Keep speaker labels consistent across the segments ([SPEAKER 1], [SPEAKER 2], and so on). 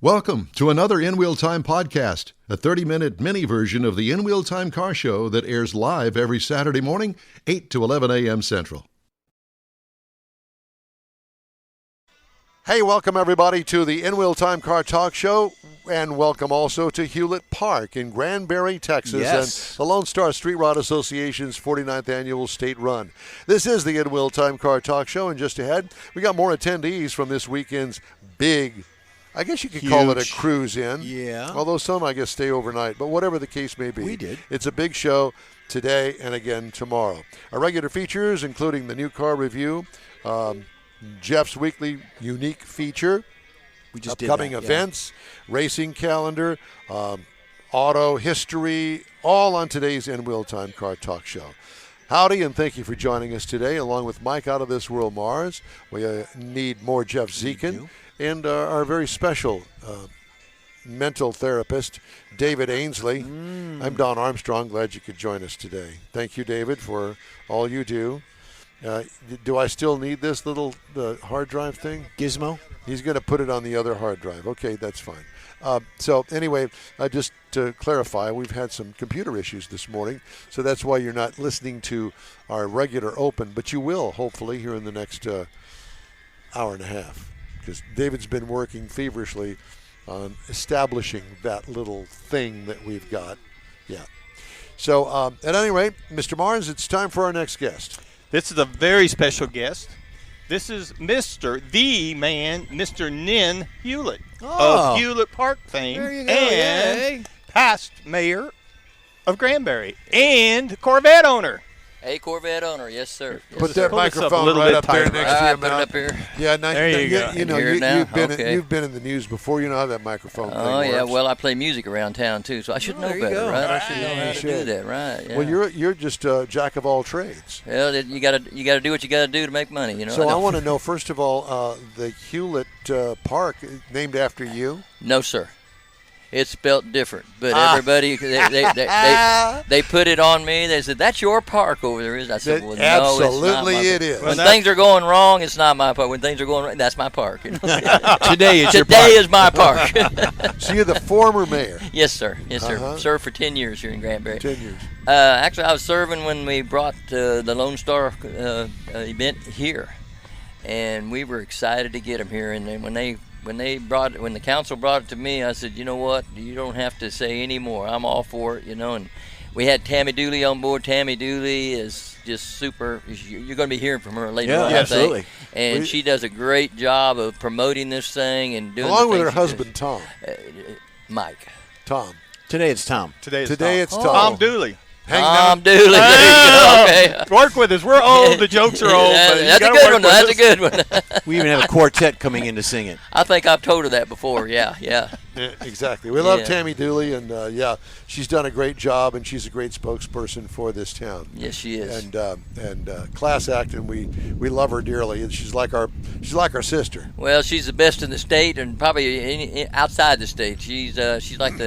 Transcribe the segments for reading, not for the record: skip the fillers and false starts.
[SPEAKER 1] Welcome to another In Wheel Time podcast, a 30-minute mini version of the In Wheel Time car show that airs live every Saturday morning, 8 to 11 a.m. Central. Hey, welcome everybody to the In Wheel Time Car Talk Show, and welcome also to Hewlett Park in Granbury, Texas, and the Lone Star Street Rod Association's 49th Annual State Run. This is the In Wheel Time Car Talk Show, and just ahead, we got more attendees from this weekend's big, I guess you could call it a cruise in.
[SPEAKER 2] Yeah.
[SPEAKER 1] Although some, I guess, stay overnight. But whatever the case may be.
[SPEAKER 2] We did.
[SPEAKER 1] It's a big show today and again tomorrow. Our regular features, including the new car review, Jeff's weekly unique feature, upcoming events, racing calendar, auto history, all on today's In Wheel Time Car Talk Show. Howdy, and thank you for joining us today, along with Mike Out of This World Mars. We need more Jeff Zekin. And our very special mental therapist, David Ainsley. I'm Don Armstrong. Glad you could join us today. Thank you, David, for all you do. Do I still need this the hard drive thing?
[SPEAKER 2] Gizmo?
[SPEAKER 1] He's going to put it on the other hard drive. Okay, that's fine. So anyway, just to clarify, we've had some computer issues this morning, so that's why you're not listening to our regular open, but you will, hopefully, here in the next hour and a half. Because David's been working feverishly on establishing that little thing that we've got. Yeah. So at any rate, Mr. Mars, it's time for our next guest.
[SPEAKER 3] This is a very special guest. This is Mr. Nin Hewlett of Hewlett Park fame.
[SPEAKER 2] There you go,
[SPEAKER 3] and past mayor of Granbury and Corvette owner.
[SPEAKER 4] Hey, Corvette owner, yes, sir. Yes,
[SPEAKER 1] Put
[SPEAKER 4] sir.
[SPEAKER 1] that microphone right up there next to your
[SPEAKER 4] put it
[SPEAKER 1] mouth.
[SPEAKER 4] up here.
[SPEAKER 1] Yeah,
[SPEAKER 3] there you go.
[SPEAKER 1] You know, you've been in the news before. You know how that microphone thing
[SPEAKER 4] Oh, yeah,
[SPEAKER 1] works.
[SPEAKER 4] well, I play music around town, too, so I should know better, right? I should know how to do that, right? Yeah.
[SPEAKER 1] Well, you're just a jack of all trades.
[SPEAKER 4] Well, you gotta do what you gotta do to make money, you know.
[SPEAKER 1] So I want to know, first of all, the Hewlett Park, named after you?
[SPEAKER 4] No, sir. It's spelt different, but everybody they put it on me. They said, "That's your park over there." I said, "Well, no,
[SPEAKER 1] absolutely
[SPEAKER 4] it's not my
[SPEAKER 1] it is."
[SPEAKER 4] When things are going wrong, it's not my park. When things are going right, that's my park. You know?
[SPEAKER 2] Today is your park.
[SPEAKER 4] Today is my park.
[SPEAKER 1] So you're the former mayor.
[SPEAKER 4] Yes, sir. Yes, sir. Served for 10 years here in Granbury.
[SPEAKER 1] 10 years.
[SPEAKER 4] Actually, I was serving when we brought the Lone Star event here, and we were excited to get them here. And then when the council brought it to me, I said, you know what? You don't have to say any more. I'm all for it, you know. And we had Tammy Dooley on board. Tammy Dooley is just super. You're going to be hearing from her later on,
[SPEAKER 2] absolutely.
[SPEAKER 4] I think. And she does a great job of promoting this thing and doing
[SPEAKER 1] along with her husband, Tom.
[SPEAKER 4] Mike.
[SPEAKER 1] Tom.
[SPEAKER 2] Today it's Tom.
[SPEAKER 1] Today it's Tom.
[SPEAKER 3] Tom Dooley.
[SPEAKER 4] Tom Dooley. There you go. Okay.
[SPEAKER 3] Work with us. We're old. The jokes are old. But
[SPEAKER 4] That's a good one. That's a good one.
[SPEAKER 2] We even have a quartet coming in to sing it.
[SPEAKER 4] I think I've told her that before. Yeah.
[SPEAKER 1] Yeah, exactly. We love Tammy Dooley, and she's done a great job, and she's a great spokesperson for this town.
[SPEAKER 4] Yes, she is.
[SPEAKER 1] And class act, and we love her dearly. And she's like our sister.
[SPEAKER 4] Well, she's the best in the state, and probably outside the state. She's like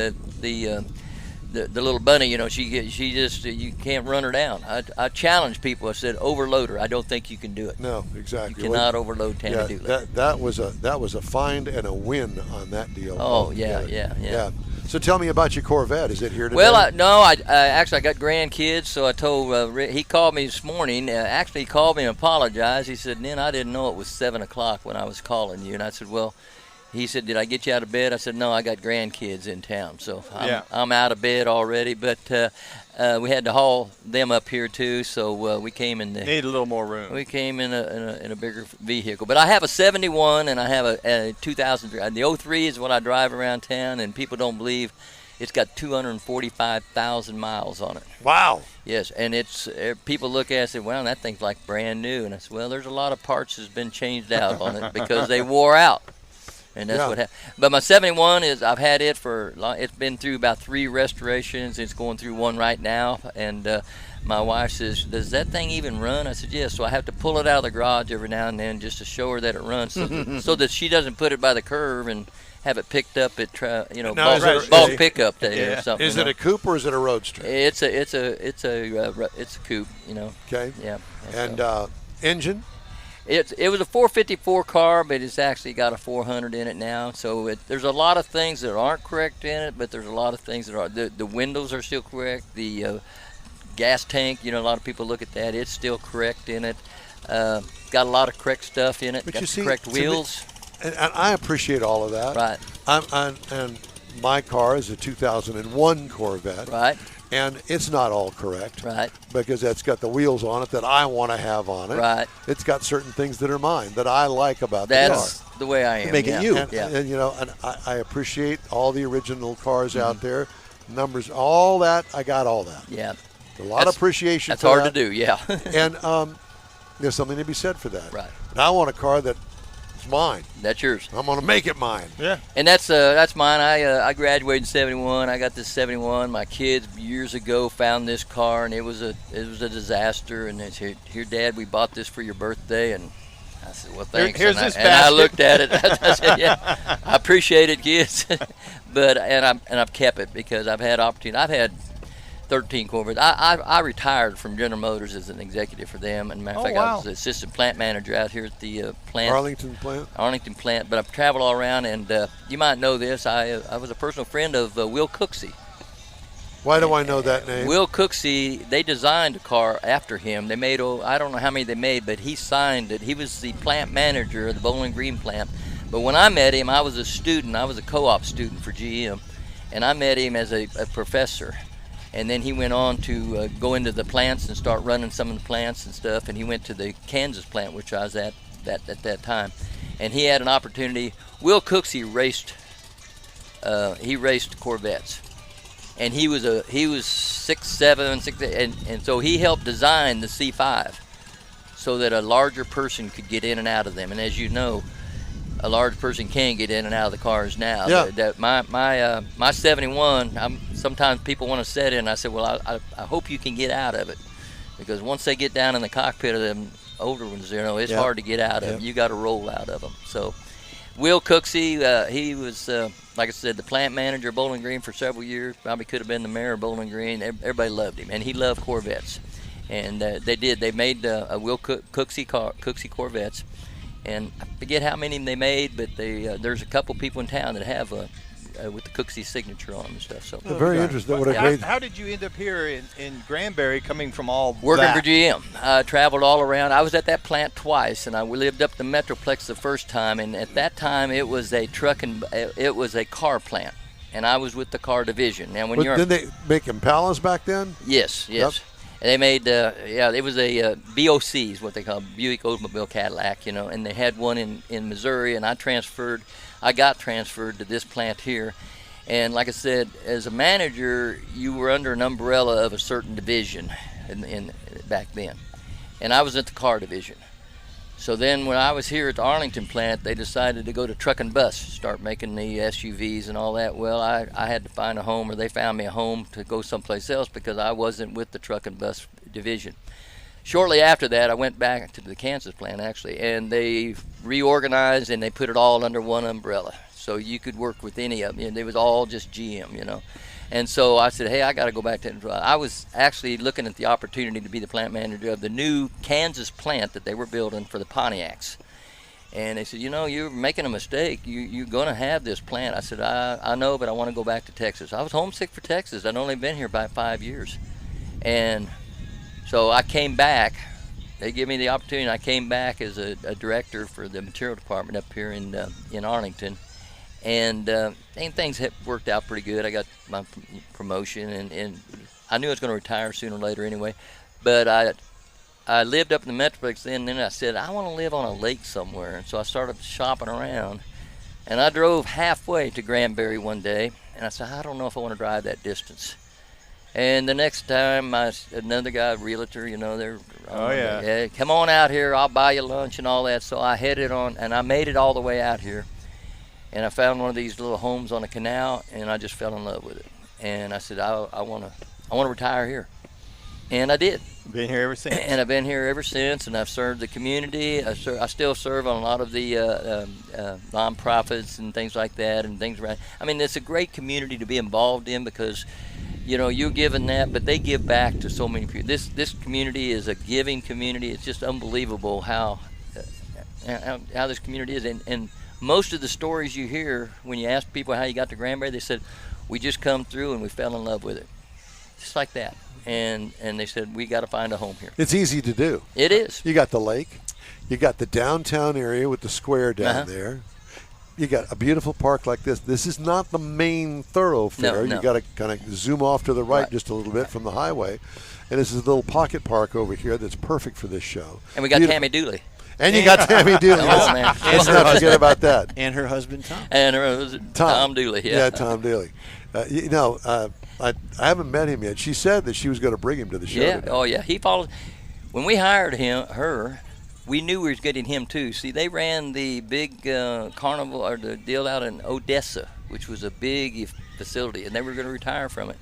[SPEAKER 4] the little bunny, you know. She just you can't run her down. I challenge people. I said, overload her. I don't think you can do it.
[SPEAKER 1] No, exactly.
[SPEAKER 4] You cannot overload Tammy Dooley.
[SPEAKER 1] That was a find and a win on that deal.
[SPEAKER 4] Oh yeah.
[SPEAKER 1] So tell me about your Corvette. Is it here today?
[SPEAKER 4] Well, I actually got grandkids, so I told Rick. He called me this morning. Actually, he called me and apologized. He said, "Nin, I didn't know it was 7 o'clock when I was calling you." And I said, "Well." He said, "Did I get you out of bed?" I said, "No, I got grandkids in town, so I'm out of bed already." But we had to haul them up here too, so we came in.
[SPEAKER 3] Need a little more room.
[SPEAKER 4] We came in a bigger vehicle. But I have a 71 and I have a 2003. The 03 is what I drive around town, and people don't believe it's got 245,000 miles on it.
[SPEAKER 1] Wow.
[SPEAKER 4] Yes, and it's people look at it and say, "Well, that thing's like brand new." And I said, "Well, there's a lot of parts that's been changed out on it because they wore out." And that's what happened. But my 71 I've had it for it's been through about 3 restorations. It's going through one right now. And my wife says, "Does that thing even run?" I said, "Yes." So I have to pull it out of the garage every now and then just to show her that it runs, so that she doesn't put it by the curb and have it picked up at bulk pickup day or something.
[SPEAKER 1] Is it a coupe or is it a roadster?
[SPEAKER 4] It's a coupe, you know.
[SPEAKER 1] Okay.
[SPEAKER 4] Yeah.
[SPEAKER 1] And engine?
[SPEAKER 4] It was a 454 car, but it's actually got a 400 in it now. So there's a lot of things that aren't correct in it, but there's a lot of things that are. The windows are still correct. The gas tank, a lot of people look at that. It's still correct in it. Got a lot of correct stuff in it.
[SPEAKER 1] But
[SPEAKER 4] got
[SPEAKER 1] you
[SPEAKER 4] the
[SPEAKER 1] see,
[SPEAKER 4] correct wheels.
[SPEAKER 1] And I appreciate all of that.
[SPEAKER 4] Right.
[SPEAKER 1] And my car is a 2001 Corvette.
[SPEAKER 4] Right.
[SPEAKER 1] And it's not all correct.
[SPEAKER 4] Right.
[SPEAKER 1] Because that's got the wheels on it that I want to have on it.
[SPEAKER 4] Right.
[SPEAKER 1] It's got certain things that are mine that I like about
[SPEAKER 4] that's
[SPEAKER 1] the car.
[SPEAKER 4] The way I am.
[SPEAKER 2] Make it you.
[SPEAKER 1] And I appreciate all the original cars out there. Numbers, all that. I got all that.
[SPEAKER 4] Yeah.
[SPEAKER 1] A lot of appreciation
[SPEAKER 4] that's
[SPEAKER 1] for
[SPEAKER 4] hard
[SPEAKER 1] that.
[SPEAKER 4] to do, yeah.
[SPEAKER 1] And there's something to be said for that.
[SPEAKER 4] Right.
[SPEAKER 1] And I want a car that's mine.
[SPEAKER 4] That's yours.
[SPEAKER 1] I'm going to make it mine.
[SPEAKER 3] Yeah.
[SPEAKER 4] And that's mine. I graduated in '71. I got this '71. My kids years ago found this car, and it was a disaster. And they said, "Here, Dad, we bought this for your birthday." And I said, "Well, thanks."
[SPEAKER 3] Here's
[SPEAKER 4] and
[SPEAKER 3] this
[SPEAKER 4] I
[SPEAKER 3] basket.
[SPEAKER 4] looked at it. I said, "Yeah, I appreciate it, kids." But I've kept it because I've had opportunity. I've had 13 Corvettes. I retired from General Motors as an executive for them. And matter of fact, I was the assistant plant manager out here at the plant.
[SPEAKER 1] Arlington plant.
[SPEAKER 4] But I've traveled all around, and you might know this. I was a personal friend of Will Cooksey.
[SPEAKER 1] Why do I know that name?
[SPEAKER 4] Will Cooksey, they designed a car after him. They made, I don't know how many they made, but he signed it. He was the plant manager of the Bowling Green plant. But when I met him, I was a student. I was a co-op student for GM, and I met him as a professor. And then he went on to go into the plants and start running some of the plants and stuff. And he went to the Kansas plant, which I was at that time. And he had an opportunity. Will Cooksey raced Corvettes, and he was 6'7", 6'8", and so he helped design the C5 so that a larger person could get in and out of them. And as you know, a large person can get in and out of the cars now.
[SPEAKER 1] Yeah.
[SPEAKER 4] My 71, sometimes people want to sit in. I said, well, I hope you can get out of it, because once they get down in the cockpit of them older ones, it's hard to get out of. You got to roll out of them. So Will Cooksey, he was, like I said, the plant manager of Bowling Green for several years. Probably could have been the mayor of Bowling Green. Everybody loved him, and he loved Corvettes. And they made a Will Cooksey Corvettes. And I forget how many they made, but there's a couple people in town that have with the Cooksey signature on them and stuff. So
[SPEAKER 1] very interesting. What a great.
[SPEAKER 3] How did you end up here in Granbury, coming from all
[SPEAKER 4] working
[SPEAKER 3] that?
[SPEAKER 4] for GM? I traveled all around. I was at that plant twice, and I lived up the Metroplex the first time. And at that time, it was a car plant, and I was with the car division. Now,
[SPEAKER 1] Did they make Impalas back then?
[SPEAKER 4] Yes. Yep. They made, it was a BOC is what they call Buick Oldsmobile Cadillac, and they had one in Missouri, and I got transferred to this plant here. And like I said, as a manager, you were under an umbrella of a certain division in back then. And I was at the car division. So then when I was here at the Arlington plant, they decided to go to truck and bus, start making the SUVs and all that. Well, I had to find a home, or they found me a home to go someplace else, because I wasn't with the truck and bus division. Shortly after that, I went back to the Kansas plant, actually, and they reorganized and they put it all under one umbrella. So you could work with any of them. It was all just GM, And so I said, hey, I got to go back to I was actually looking at the opportunity to be the plant manager of the new Kansas plant that they were building for the Pontiacs. And they said, you're making a mistake. You're going to have this plant. I said, I know, but I want to go back to Texas. I was homesick for Texas. I'd only been here about 5 years. And so I came back. They gave me the opportunity. I came back as a director for the material department up here in Arlington. And things have worked out pretty good. I got my promotion, and I knew I was going to retire sooner or later anyway. But I lived up in the Metroplex then, and then I said, I want to live on a lake somewhere. And so I started shopping around. And I drove halfway to Granbury one day, and I said, I don't know if I want to drive that distance. And the next time, another guy, a realtor, they're, hey, come on out here, I'll buy you lunch and all that. So I headed on, and I made it all the way out here. And I found one of these little homes on a canal, and I just fell in love with it. And I said, I want to retire here. And I did.
[SPEAKER 3] Been here ever since.
[SPEAKER 4] And I've been here ever since, and I've served the community. I still serve on a lot of the nonprofits and things like that, and things around. I mean, it's a great community to be involved in, because you're giving that, but they give back to so many people. This community is a giving community. It's just unbelievable how how this community is. And most of the stories you hear when you ask people how you got to Granbury, they said, we just come through and we fell in love with it. Just like that. And they said, we got to find a home here.
[SPEAKER 1] It's easy to do.
[SPEAKER 4] It is.
[SPEAKER 1] You got the lake. You got the downtown area with the square down there. You got a beautiful park like this. This is not the main thoroughfare.
[SPEAKER 4] No.
[SPEAKER 1] You got to kind of zoom off to the right just a little bit from the highway. And this is a little pocket park over here that's perfect for this show.
[SPEAKER 4] And we got Tammy Dooley.
[SPEAKER 1] And you got Tammy Dooley.
[SPEAKER 4] Oh, man.
[SPEAKER 1] Let's not forget about that.
[SPEAKER 2] And her husband, Tom.
[SPEAKER 4] And Tom Dooley,
[SPEAKER 1] Yeah, Tom Dooley. I haven't met him yet. She said that she was going to bring him to the show today.
[SPEAKER 4] Oh, yeah. He followed. When we hired her, we knew we was getting him, too. See, they ran the big carnival or the deal out in Odessa, which was a big facility, and they were going to retire from it.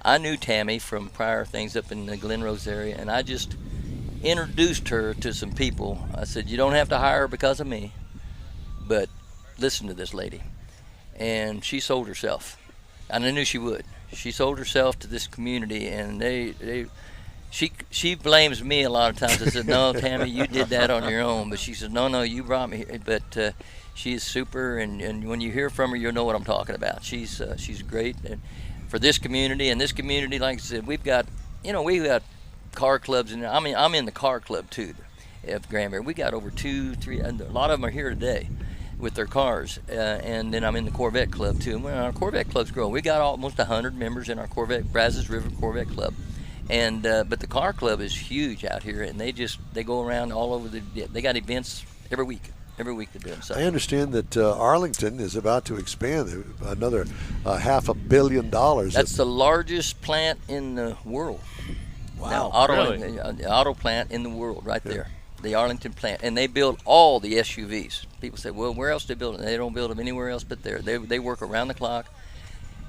[SPEAKER 4] I knew Tammy from prior things up in the Glen Rose area, and I just introduced her to some people. I said, you don't have to hire her because of me, but listen to this lady. And she sold herself. And I knew she would. She sold herself to this community, and she blames me a lot of times. I said, no, Tammy, you did that on your own. But she said, no, you brought me here. But she is super, and when you hear from her, you'll know what I'm talking about. She's great and for this community. And this community, like I said, we've got car clubs, and I'm in the car club too at Granbury. We got over 2-3, and a lot of them are here today with their cars, and then I'm in the Corvette club too. And when our Corvette club's growing, we got almost 100 members in our Brazos River Corvette club, and but the car club is huge out here, and they go around all over they got events every week. Every week they're doing something.
[SPEAKER 1] I understand that Arlington is about to expand another $500 million.
[SPEAKER 4] That's the largest plant in the world.
[SPEAKER 2] Wow.
[SPEAKER 4] Auto plant in the world right there. The Arlington plant. And they build all the SUVs. People say, well, where else do they build them? They don't build them anywhere else but there. They work around the clock.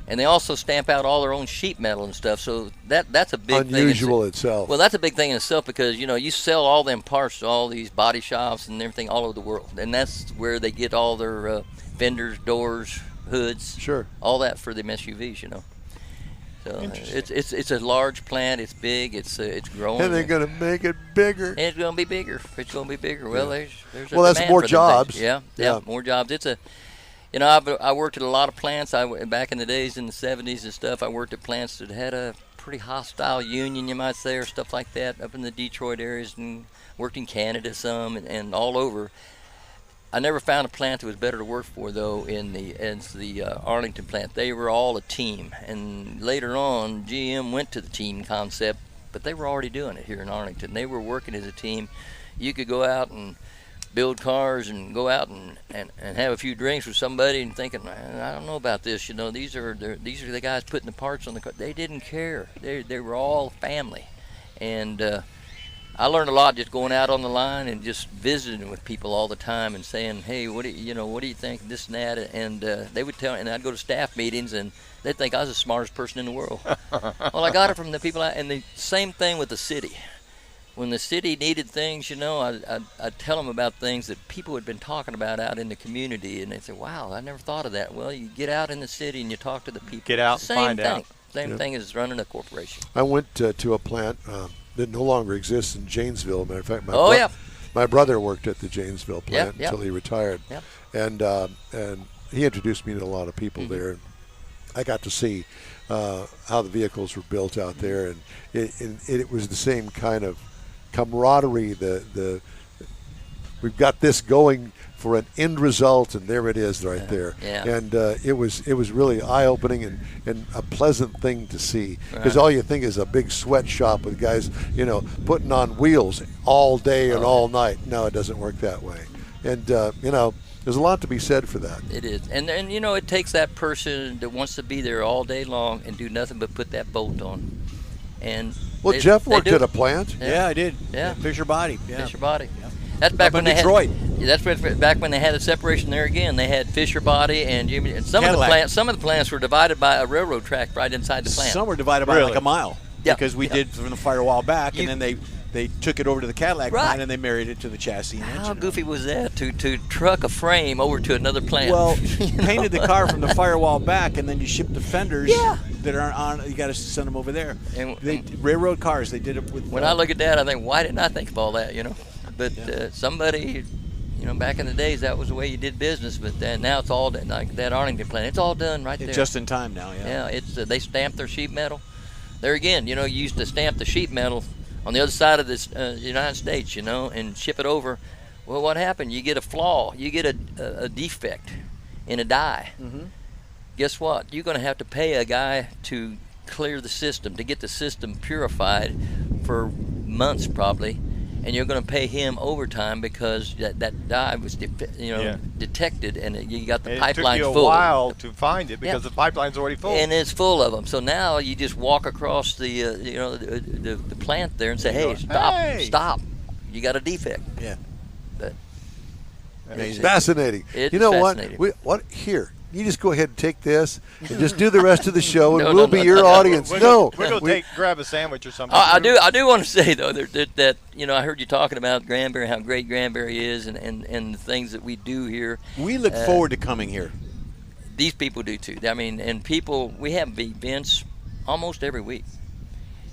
[SPEAKER 4] And they also stamp out all their own sheet metal and stuff. So that's a big thing.
[SPEAKER 1] Unusual itself.
[SPEAKER 4] Well, that's a big thing in itself because, you sell all them parts to all these body shops and everything all over the world. And that's where they get all their fenders, doors, hoods.
[SPEAKER 1] Sure.
[SPEAKER 4] All that for them SUVs, So it's a large plant. It's big. It's growing.
[SPEAKER 1] And they're going to make it bigger.
[SPEAKER 4] And it's going to be bigger. It's going to be bigger. Well, there's
[SPEAKER 1] that's more jobs.
[SPEAKER 4] Yeah, more jobs. It's I worked at a lot of plants. Back in the days in the 70s and stuff. I worked at plants that had a pretty hostile union, you might say, or stuff like that, up in the Detroit areas, and worked in Canada some and all over. I never found a plant that was better to work for, though, in the Arlington plant. They were all a team, and later on, GM went to the team concept, but they were already doing it here in Arlington. They were working as a team. You could go out and build cars and go out and have a few drinks with somebody and thinking, man, I don't know about this. These are the guys putting the parts on the car. They didn't care. They were all family, and I learned a lot just going out on the line and just visiting with people all the time and saying, hey, what do you think, this and that, and they would tell, and I'd go to staff meetings and they'd think I was the smartest person in the world. Well, I got it from the people, and the same thing with the city. When the city needed things, I'd tell them about things that people had been talking about out in the community, and they'd say, wow, I never thought of that. Well, you get out in the city and you talk to the people.
[SPEAKER 3] Get out and find out.
[SPEAKER 4] Same thing as running a corporation.
[SPEAKER 1] I went to a plant that no longer exists in Janesville. Matter of fact, my brother worked at the Janesville plant until he retired, and he introduced me to a lot of people there. I got to see how the vehicles were built out there, and it was the same kind of camaraderie. We've got this going for an end result, and there it is right there.
[SPEAKER 4] Yeah.
[SPEAKER 1] And it was really eye-opening and a pleasant thing to see, because all you think is a big sweatshop with guys, putting on wheels all day and all night. No, it doesn't work that way. And, there's a lot to be said for that.
[SPEAKER 4] It is. And it takes that person that wants to be there all day long and do nothing but put that bolt on. And
[SPEAKER 1] Jeff worked at a plant.
[SPEAKER 2] Yeah, I did.
[SPEAKER 4] Yeah.
[SPEAKER 2] Fisher Body. Yeah.
[SPEAKER 4] Fisher Body. Yeah. That's back when they
[SPEAKER 2] Detroit.
[SPEAKER 4] Back when they had a separation there again. They had Fisher Body and Jimmy. And some of the plants were divided by a railroad track right inside the plant.
[SPEAKER 2] Some were divided by like a mile.
[SPEAKER 4] Yeah.
[SPEAKER 2] Because we did from the firewall back, and then they took it over to the Cadillac plant and they married it to the chassis and engine.
[SPEAKER 4] How goofy was that to truck a frame over to another plant?
[SPEAKER 2] Well, painted the car from the firewall back, and then you ship the fenders that aren't on. You got to send them over there. And railroad cars. They did it with.
[SPEAKER 4] When I look at that, I think, why didn't I think of all that? But somebody back in the days, that was the way you did business. But then now it's all done, like that Arlington plant. It's all done right there.
[SPEAKER 2] Just in time now, yeah.
[SPEAKER 4] Yeah, it's they stamp their sheet metal. There again, you used to stamp the sheet metal on the other side of this United States, and ship it over. Well, what happened? You get a flaw. You get a defect in a die.
[SPEAKER 2] Mm-hmm.
[SPEAKER 4] Guess what? You're going to have to pay a guy to clear the system, to get the system purified for months probably, and you're going to pay him overtime because that die was detected, and you got the pipelines full.
[SPEAKER 3] It took you a while to find it because the pipeline's already full.
[SPEAKER 4] And it's full of them. So now you just walk across the plant there and say, hey, stop. You got a defect.
[SPEAKER 2] Yeah.
[SPEAKER 4] But
[SPEAKER 1] Amazing. Fascinating.
[SPEAKER 4] It's
[SPEAKER 1] you know
[SPEAKER 4] fascinating.
[SPEAKER 1] what? Here, you just go ahead and take this and just do the rest of the show, and
[SPEAKER 4] No,
[SPEAKER 1] we'll
[SPEAKER 4] no,
[SPEAKER 1] be
[SPEAKER 4] no,
[SPEAKER 1] your
[SPEAKER 4] no.
[SPEAKER 1] audience.
[SPEAKER 3] We're
[SPEAKER 1] No,
[SPEAKER 3] going to grab a sandwich or something.
[SPEAKER 4] I do want to say though that I heard you talking about Granbury, how great Granbury is, and the things that we do here.
[SPEAKER 2] We look forward to coming here.
[SPEAKER 4] These people do too. I mean, and people, we have events almost every week.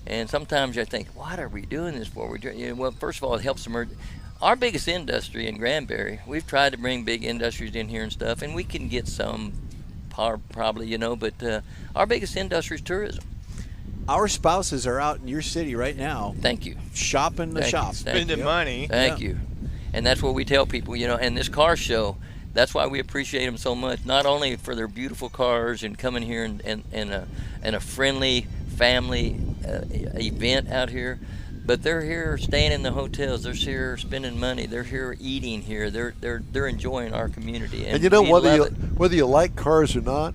[SPEAKER 4] And sometimes I think, what are we doing this for? Well, first of all, it helps them. Our biggest industry in Granbury, we've tried to bring big industries in here and stuff, and we can get some probably, but our biggest industry is tourism.
[SPEAKER 2] Our spouses are out in your city right now.
[SPEAKER 4] Thank you.
[SPEAKER 2] Shopping the shop.
[SPEAKER 3] Spending money.
[SPEAKER 4] Thank you. And that's what we tell people, and this car show, that's why we appreciate them so much, not only for their beautiful cars and coming here and a friendly family event out here, but they're here staying in the hotels. They're here spending money. They're here eating here. They're enjoying our community.
[SPEAKER 1] And whether you like cars or not,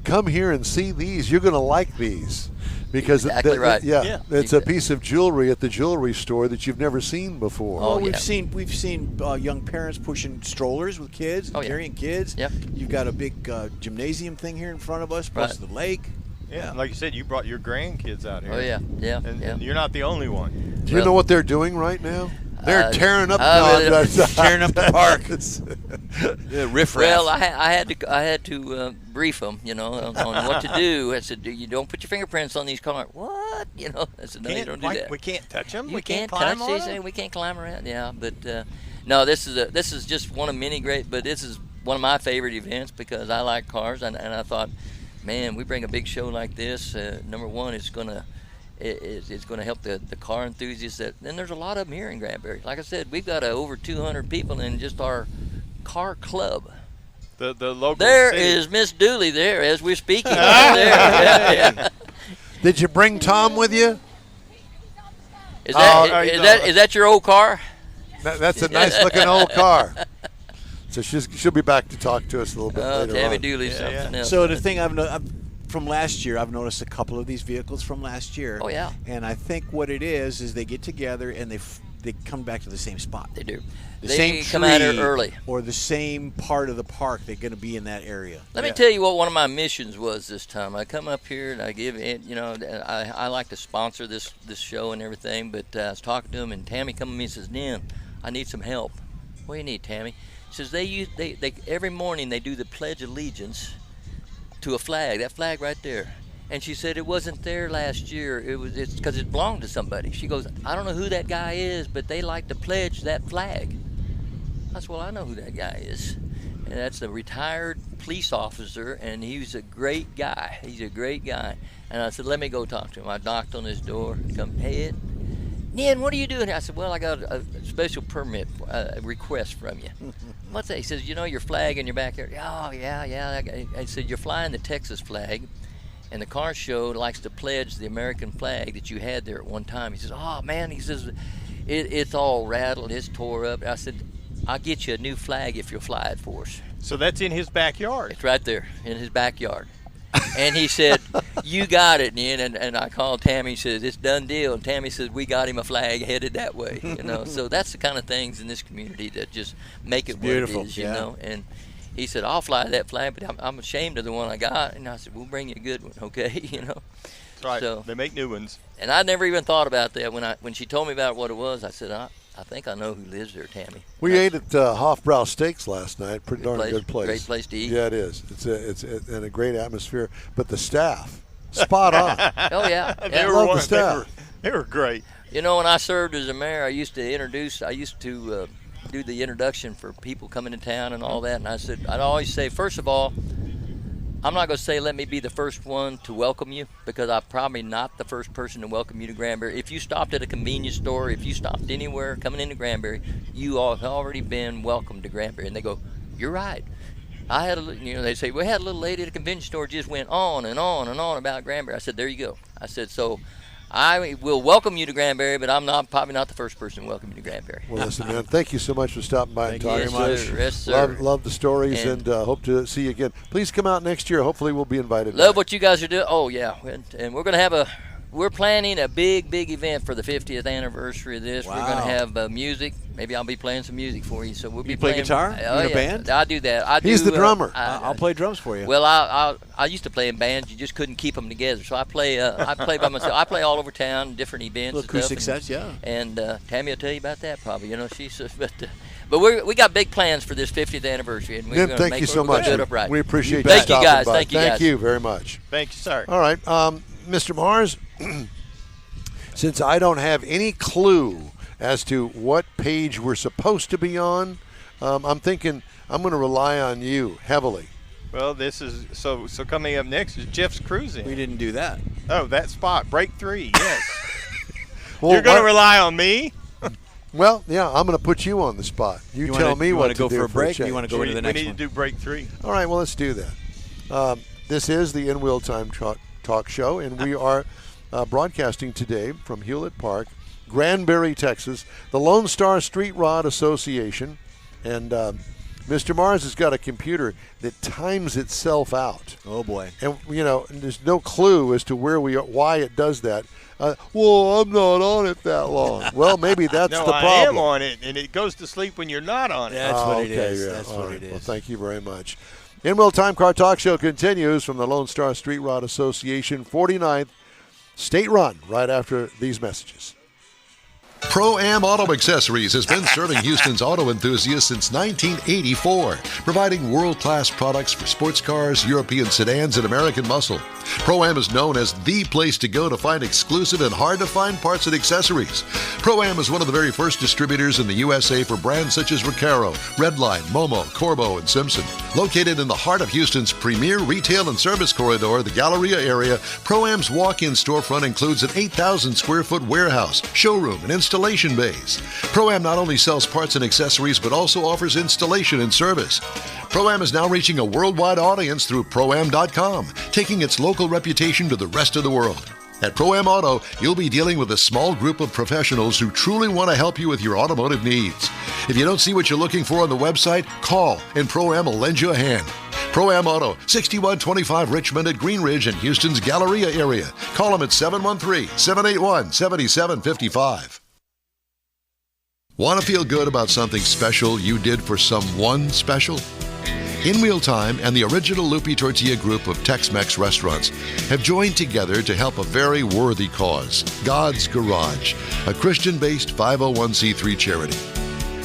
[SPEAKER 1] come here and see these. You're going to like these. Because
[SPEAKER 4] exactly right.
[SPEAKER 1] It's a piece of jewelry at the jewelry store that you've never seen before.
[SPEAKER 2] Oh, we've seen young parents pushing strollers with kids, carrying kids.
[SPEAKER 4] Yep.
[SPEAKER 2] You've got a big gymnasium thing here in front of us, plus the lake.
[SPEAKER 3] Yeah, like you said, you brought your grandkids out here.
[SPEAKER 4] Oh yeah.
[SPEAKER 3] And you're not the only one.
[SPEAKER 1] Do you know what they're doing right now? They're tearing up
[SPEAKER 2] tearing up the park. Riff-raff.
[SPEAKER 4] Well, I had to brief them, on what to do. I said, you don't put your fingerprints on these cars. What? I said, no, you don't do that.
[SPEAKER 3] We can't touch them.
[SPEAKER 4] We can't
[SPEAKER 3] climb
[SPEAKER 4] touch these things. We can't climb around. Yeah, but no, this is just one of many great. But this is one of my favorite events because I like cars, and I thought, man, we bring a big show like this. Number one, it's gonna help the car enthusiasts. And there's a lot of them here in Granbury. Like I said, we've got over 200 people in just our car club.
[SPEAKER 3] The local.
[SPEAKER 4] There
[SPEAKER 3] city.
[SPEAKER 4] is Miss Dooley there as we're speaking. Right there. Yeah.
[SPEAKER 1] Did you bring Tom with you?
[SPEAKER 4] Is that your old car?
[SPEAKER 1] That's a nice looking old car. So she'll be back to talk to us a little bit later
[SPEAKER 4] Tammy
[SPEAKER 1] on.
[SPEAKER 4] Dooley's something else.
[SPEAKER 2] So the thing from last year, I've noticed a couple of these vehicles from last year.
[SPEAKER 4] Oh yeah.
[SPEAKER 2] And I think what it is they get together and they come back to the same spot.
[SPEAKER 4] They do.
[SPEAKER 2] They
[SPEAKER 4] come out here early.
[SPEAKER 2] Or the same part of the park. They're going to be in that area.
[SPEAKER 4] Let me tell you what one of my missions was this time. I come up here and I give it. I like to sponsor this show and everything. But I was talking to him, and Tammy come to me and says, "Nin, I need some help." What do you need, Tammy? She says they every morning they do the Pledge of Allegiance to a flag. That flag right there. And she said it wasn't there last year. It's because it belonged to somebody. She goes, I don't know who that guy is, but they like to pledge that flag. I said, well, I know who that guy is. And that's a retired police officer, and he's a great guy. He's a great guy. And I said, let me go talk to him. I knocked on his door. Come, hey, Ed. Nin, what are you doing? I said, well, I got a special permit request from you. What's that? He says, your flag in your backyard. Oh, yeah. I said, you're flying the Texas flag. And the car show likes to pledge the American flag that you had there at one time. He says, oh, man, he says, it's all rattled, it's tore up. I said, I'll get you a new flag if you'll fly it for us.
[SPEAKER 3] So that's in his backyard.
[SPEAKER 4] It's right there in his backyard. And he said, you got it, Nin. And I called Tammy. He says, it's done deal. And Tammy says, we got him a flag headed that way. So that's the kind of things in this community that just make it what it is, you know. And he said, I'll fly that flag, but I'm ashamed of the one I got. And I said, we'll bring you a good one, okay?
[SPEAKER 3] That's right. So, they make new ones.
[SPEAKER 4] And I never even thought about that. When she told me about what it was, I said, I think I know who lives there, Tammy.
[SPEAKER 1] We ate at Hofbrau Steaks last night. Pretty darn good place.
[SPEAKER 4] Great place to eat.
[SPEAKER 1] Yeah, it is. It's in a great atmosphere. But the staff, spot on.
[SPEAKER 4] Oh, yeah.
[SPEAKER 3] They
[SPEAKER 1] love the staff.
[SPEAKER 3] They were great.
[SPEAKER 4] When I served as a mayor, I used to do the introduction for people coming to town and all that. And I said, I'd always say, first of all, I'm not going to say let me be the first one to welcome you, because I'm probably not the first person to welcome you to Granbury. If you stopped at a convenience store, if you stopped anywhere coming into Granbury, you all have already been welcomed to Granbury. And they go, you're right. I had they say, we had a little lady at a convenience store just went on and on and on about Granbury. I said, there you go. I said, so I will welcome you to Granbury, but I'm probably not the first person to welcome you to Granbury.
[SPEAKER 1] Well, listen, man, thank you so much for stopping by and talking to us.
[SPEAKER 4] Yes, sir.
[SPEAKER 1] Love the stories, and hope to see you again. Please come out next year. Hopefully we'll be invited.
[SPEAKER 4] Love what you guys are doing. Oh, yeah. And we're going to have we're planning a big event for the 50th anniversary of this.
[SPEAKER 2] Wow.
[SPEAKER 4] We're going to have music. Maybe I'll be playing some music for you. So we'll be
[SPEAKER 2] play
[SPEAKER 4] playing
[SPEAKER 2] guitar? You in a band?
[SPEAKER 4] I do that.
[SPEAKER 1] He's the drummer.
[SPEAKER 2] I'll play drums for you.
[SPEAKER 4] Well, I used to play in bands. You just couldn't keep them together. So I play by myself. I play all over town, different events.
[SPEAKER 2] Little acoustic sets, yeah.
[SPEAKER 4] And Tammy will tell you about that probably. She's but we got big plans for this 50th anniversary, and we're going to make it up right.
[SPEAKER 1] We appreciate you.
[SPEAKER 4] Thank you guys.
[SPEAKER 1] By.
[SPEAKER 4] Thank you guys.
[SPEAKER 1] Thank you very much.
[SPEAKER 3] Thank you, sir.
[SPEAKER 1] All right, Mr. Mars. Since I don't have any clue as to what page we're supposed to be on, I'm thinking I'm going to rely on you heavily.
[SPEAKER 3] Well, this is so coming up next is Jeff's Cruising.
[SPEAKER 2] We didn't do that.
[SPEAKER 3] Oh, that spot, break 3, yes.
[SPEAKER 1] Well,
[SPEAKER 3] you're going to rely on me?
[SPEAKER 1] Well, yeah, I'm going to put you on the spot. You tell me what to do.
[SPEAKER 2] You want to go for a break, or you want to go into the next one?
[SPEAKER 3] We need to do break 3.
[SPEAKER 1] All right, well, let's do that. This is the In Wheel Time Talk Show, and we are broadcasting today from Hewlett Park, Granbury, Texas, the Lone Star Street Rod Association. And Mr. Mars has got a computer that times itself out.
[SPEAKER 2] Oh, boy.
[SPEAKER 1] And, there's no clue as to why it does that. Well, I'm not on it that long. Well, maybe that's the problem.
[SPEAKER 3] I am on it, and it goes to sleep when you're not on it.
[SPEAKER 2] That's what it is.
[SPEAKER 1] Yeah.
[SPEAKER 2] That's what it is.
[SPEAKER 1] Well, thank you very much. In Wheel Time Car Talk Show continues from the Lone Star Street Rod Association, 49th State Run, right after these messages.
[SPEAKER 5] Pro-Am Auto Accessories has been serving Houston's auto enthusiasts since 1984, providing world-class products for sports cars, European sedans, and American muscle. Pro-Am is known as the place to go to find exclusive and hard-to-find parts and accessories. Pro-Am is one of the very first distributors in the USA for brands such as Recaro, Redline, Momo, Corbo, and Simpson. Located in the heart of Houston's premier retail and service corridor, the Galleria area, Pro-Am's walk-in storefront includes an 8,000-square-foot warehouse, showroom, and installation bays. Pro-Am not only sells parts and accessories, but also offers installation and service. Pro-Am is now reaching a worldwide audience through Pro-Am.com, taking its local reputation to the rest of the world. At Pro-Am Auto, you'll be dealing with a small group of professionals who truly want to help you with your automotive needs. If you don't see what you're looking for on the website, call and Pro-Am will lend you a hand. Pro-Am Auto, 6125 Richmond at Green Ridge in Houston's Galleria area. Call them at 713-781-7755. Want to feel good about something special you did for someone special? In Wheel Time and the original Lupi Tortilla group of Tex-Mex restaurants have joined together to help a very worthy cause, God's Garage, a Christian-based 501c3 charity.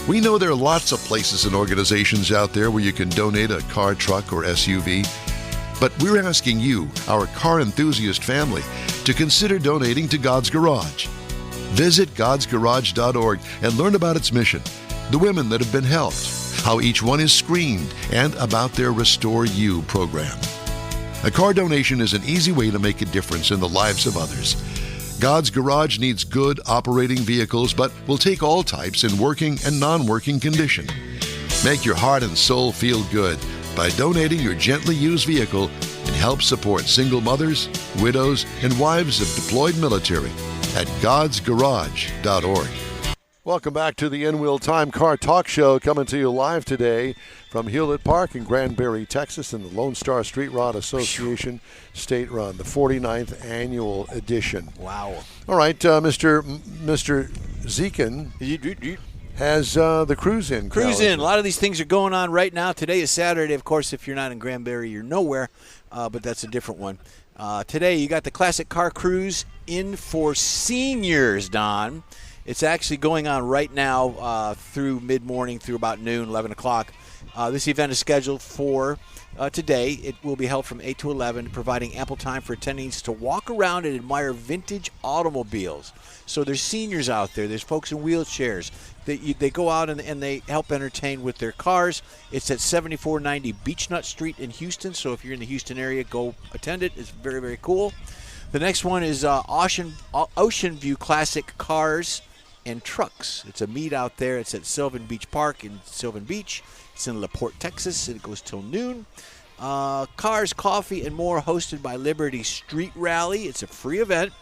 [SPEAKER 5] We know there are lots of places and organizations out there where you can donate a car, truck, or SUV, but we're asking you, our car enthusiast family, to consider donating to God's Garage. Visit godsgarage.org and learn about its mission, the women that have been helped, how each one is screened, and about their Restore You program. A car donation is an easy way to make a difference in the lives of others. God's Garage needs good operating vehicles, but will take all types in working and non-working condition. Make your heart and soul feel good by donating your gently used vehicle and help support single mothers, widows, and wives of deployed military at godsgarage.org.
[SPEAKER 1] Welcome back to the In Wheel Time Car Talk Show, coming to you live today from Hewlett Park in Granbury, Texas, in the Lone Star Street Rod Association State Run, the 49th annual edition.
[SPEAKER 2] Wow.
[SPEAKER 1] All right, Mr. Zekin has the Cruise In.
[SPEAKER 2] Cruise In. A lot of these things are going on right now. Today is Saturday. Of course, if you're not in Granbury, you're nowhere, but that's a different one. Today, you got the Classic Car Cruise In for seniors, Don. It's actually going on right now through mid-morning, through about noon, 11 o'clock. This event is scheduled for today. It will be held from 8 to 11, providing ample time for attendees to walk around and admire vintage automobiles. So there's seniors out there. There's folks in wheelchairs. They go out and they help entertain with their cars. It's at 7490 Beechnut Street in Houston. So if you're in the Houston area, go attend it. It's very, very cool. The next one is Ocean View Classic Cars and Trucks. It's a meet out there. It's at Sylvan Beach Park in Sylvan Beach. It's in LaPorte, Texas. It goes till noon. Cars, coffee, and more, hosted by Liberty Street Rally. It's a free event,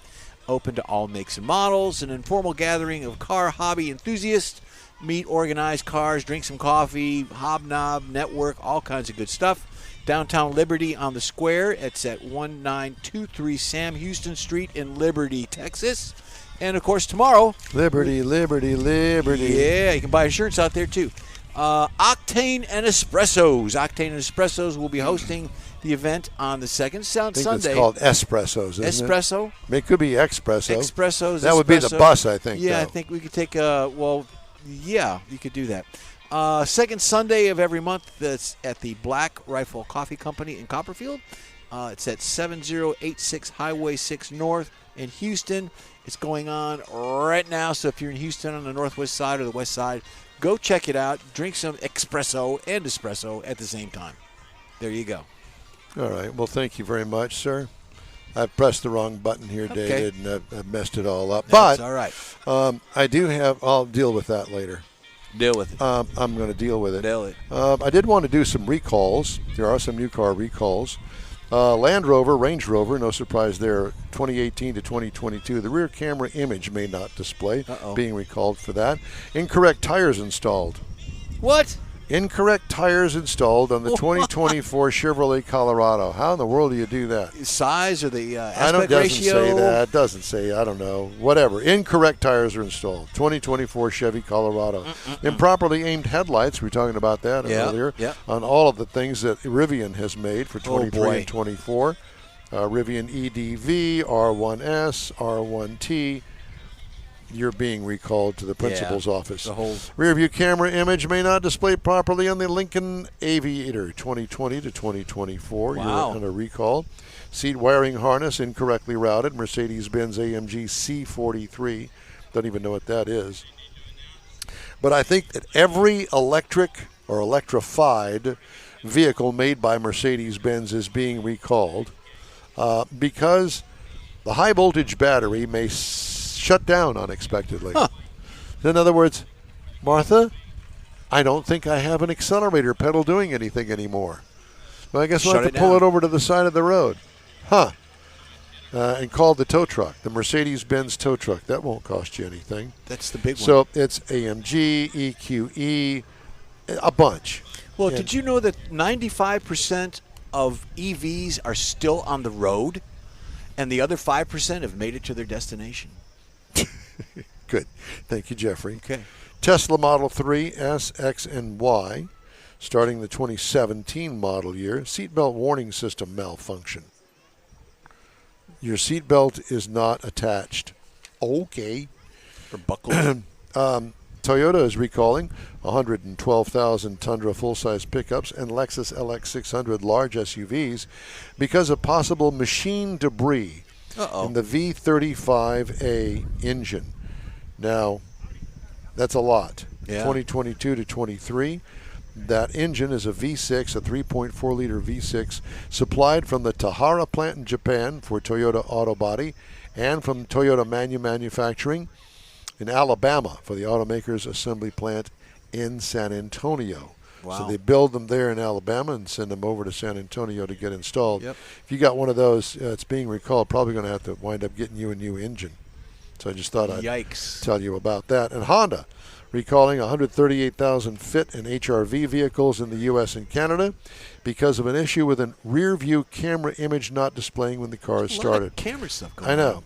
[SPEAKER 2] open to all makes and models. An informal gathering of car hobby enthusiasts. Meet organized cars, drink some coffee, hobnob, network, all kinds of good stuff. Downtown Liberty on the square. It's at 1923 Sam Houston Street in Liberty, Texas. And, of course, tomorrow.
[SPEAKER 1] Liberty, Liberty, Liberty.
[SPEAKER 2] Yeah, you can buy insurance out there, too. Octane and Espressos. Octane and Espressos will be hosting the event on the second Sunday.
[SPEAKER 1] I think it's called Espressos, isn't
[SPEAKER 2] Espresso?
[SPEAKER 1] it? I mean, it could be Espresso.
[SPEAKER 2] Espressos.
[SPEAKER 1] That would be the bus, I think.
[SPEAKER 2] Yeah,
[SPEAKER 1] though.
[SPEAKER 2] I think we could take yeah, you could do that. Second Sunday of every month, that's at the Black Rifle Coffee Company in Copperfield. It's at 7086 Highway 6 North in Houston. It's going on right now, so if you're in Houston on the northwest side or the west side, go check it out. Drink some espresso and espresso at the same time. There you go.
[SPEAKER 1] All right. Well, thank you very much, sir. I pressed the wrong button here, David, and I messed it all up.
[SPEAKER 2] That's all right.
[SPEAKER 1] I do have – I'll deal with that later.
[SPEAKER 2] Deal with it.
[SPEAKER 1] I'm going to deal with it.
[SPEAKER 2] Deal it.
[SPEAKER 1] I did want to do some recalls. There are some new car recalls. Land Rover, Range Rover, no surprise there, 2018 to 2022. The rear camera image may not display, being recalled for that. Incorrect tires installed.
[SPEAKER 2] What?
[SPEAKER 1] Incorrect tires installed on the 2024 Chevrolet Colorado. How in the world do you do that?
[SPEAKER 2] Size or the aspect
[SPEAKER 1] It doesn't
[SPEAKER 2] ratio?
[SPEAKER 1] say that. It doesn't say, I don't know. Whatever. Incorrect tires are installed. 2024 Chevy Colorado. Improperly aimed headlights. We were talking about that earlier.
[SPEAKER 2] Yeah.
[SPEAKER 1] On all of the things that Rivian has made for 23 and 24. Rivian EDV, R1S, R1T. You're being recalled to the principal's office.
[SPEAKER 2] The whole
[SPEAKER 1] rear view camera image may not display properly on the Lincoln Aviator 2020 to 2024.
[SPEAKER 2] Wow.
[SPEAKER 1] You're on a recall. Seat wiring harness incorrectly routed. Mercedes-Benz AMG C43. Don't even know what that is. But I think that every electric or electrified vehicle made by Mercedes-Benz is being recalled because the high voltage battery may shut down unexpectedly. In other words, Martha, I don't think I have an accelerator pedal doing anything anymore. Well, I guess we'll have to pull it over to the side of the road. And call the tow truck, the Mercedes-Benz tow truck. That won't cost you anything.
[SPEAKER 2] That's the big one.
[SPEAKER 1] So it's AMG, EQE, a bunch.
[SPEAKER 2] Well, did you know that 95% of EVs are still on the road and the other 5% have made it to their destination?
[SPEAKER 1] Good. Thank you, Jeffrey.
[SPEAKER 2] Okay.
[SPEAKER 1] Tesla Model 3, S, X, and Y, starting the 2017 model year. Seatbelt warning system malfunction. Your seatbelt is not attached. Okay.
[SPEAKER 2] Or buckled.
[SPEAKER 1] Toyota is recalling 112,000 Tundra full-size pickups and Lexus LX600 large SUVs because of possible machine debris in the V35A engine. Now, that's a lot.
[SPEAKER 2] Yeah.
[SPEAKER 1] 2022 to 23. That engine is a V6, a 3.4-liter V6, supplied from the Tahara plant in Japan for Toyota Auto Body and from Toyota Manufacturing in Alabama for the automaker's assembly plant in San Antonio.
[SPEAKER 2] Wow.
[SPEAKER 1] So they build them there in Alabama and send them over to San Antonio to get installed.
[SPEAKER 2] Yep.
[SPEAKER 1] If you got one of those, it's being recalled, probably going to have to wind up getting you a new engine. So I just thought I'd tell you about that. And Honda recalling 138,000 Fit and HRV vehicles in the U.S. and Canada because of an issue with a rear-view camera image not displaying when the car is started.
[SPEAKER 2] A lot of camera stuff going on.
[SPEAKER 1] I know.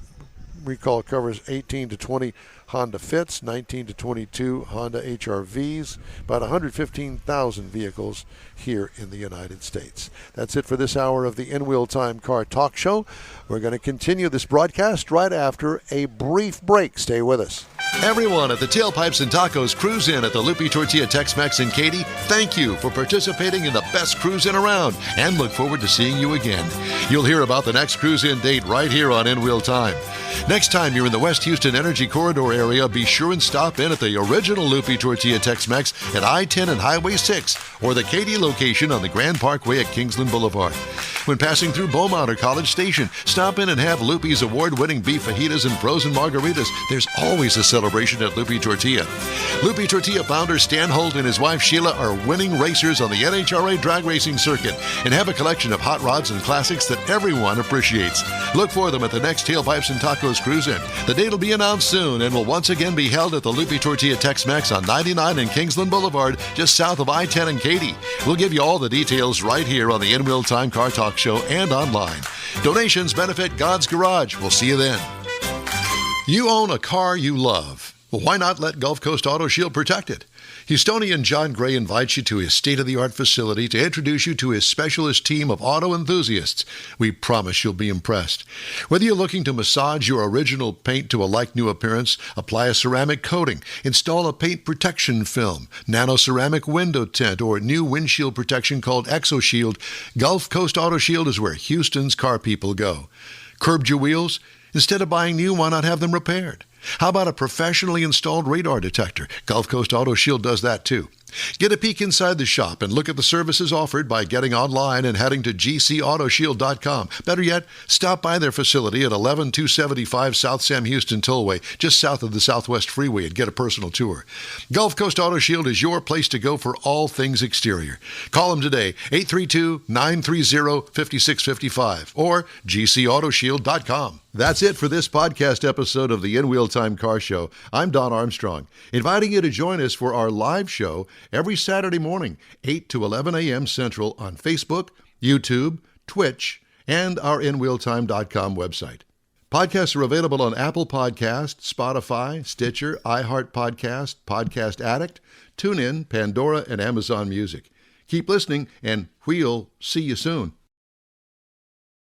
[SPEAKER 1] Recall covers 18 to 20 Honda Fits, 19 to 22 Honda HRVs, about 115,000 vehicles here in the United States. That's it for this hour of the In Wheel Time Car Talk Show. We're going to continue this broadcast right after a brief break. Stay with us.
[SPEAKER 5] Everyone at the Tailpipes and Tacos Cruise In at the Lupi Tortilla Tex-Mex in Katy, thank you for participating in the best cruise in around and look forward to seeing you again. You'll hear about the next cruise in date right here on In Wheel Time. Next time you're in the West Houston Energy Corridor area, be sure and stop in at the original Lupi Tortilla Tex-Mex at I-10 and Highway 6 or the Katy location on the Grand Parkway at Kingsland Boulevard. When passing through Beaumont or College Station, stop in and have Lupi's award-winning beef fajitas and frozen margaritas. There's always a celebration at Lupi Tortilla. Lupi Tortilla founder Stan Holt and his wife Sheila are winning racers on the NHRA drag racing circuit and have a collection of hot rods and classics that everyone appreciates. Look for them at the next Tailpipes and Tacos Cruise In. The date will be announced soon and will once again be held at the Lupi Tortilla Tex-Mex on 99 and Kingsland Boulevard, just south of I-10 and Katy. We'll give you all the details right here on the In Wheel Time Car Talk Show and online. Donations benefit God's Garage. We'll see you then. You own a car you love. Well, why not let Gulf Coast Auto Shield protect it? Houstonian John Gray invites you to his state-of-the-art facility to introduce you to his specialist team of auto enthusiasts. We promise you'll be impressed. Whether you're looking to massage your original paint to a like-new appearance, apply a ceramic coating, install a paint protection film, nano-ceramic window tint, or new windshield protection called ExoShield, Gulf Coast Auto Shield is where Houston's car people go. Curbed your wheels? Instead of buying new, why not have them repaired? How about a professionally installed radar detector? Gulf Coast Auto Shield does that too. Get a peek inside the shop and look at the services offered by getting online and heading to gcautoshield.com. Better yet, stop by their facility at 11275 South Sam Houston Tollway, just south of the Southwest Freeway, and get a personal tour. Gulf Coast Auto Shield is your place to go for all things exterior. Call them today, 832-930-5655 or gcautoshield.com. That's it for this podcast episode of the In Wheel Time Car Show. I'm Don Armstrong, inviting you to join us for our live show every Saturday morning, 8 to 11 a.m. Central on Facebook, YouTube, Twitch, and our InWheelTime.com website. Podcasts are available on Apple Podcasts, Spotify, Stitcher, iHeart Podcast, Podcast Addict, TuneIn, Pandora, and Amazon Music. Keep listening, and we'll see you soon.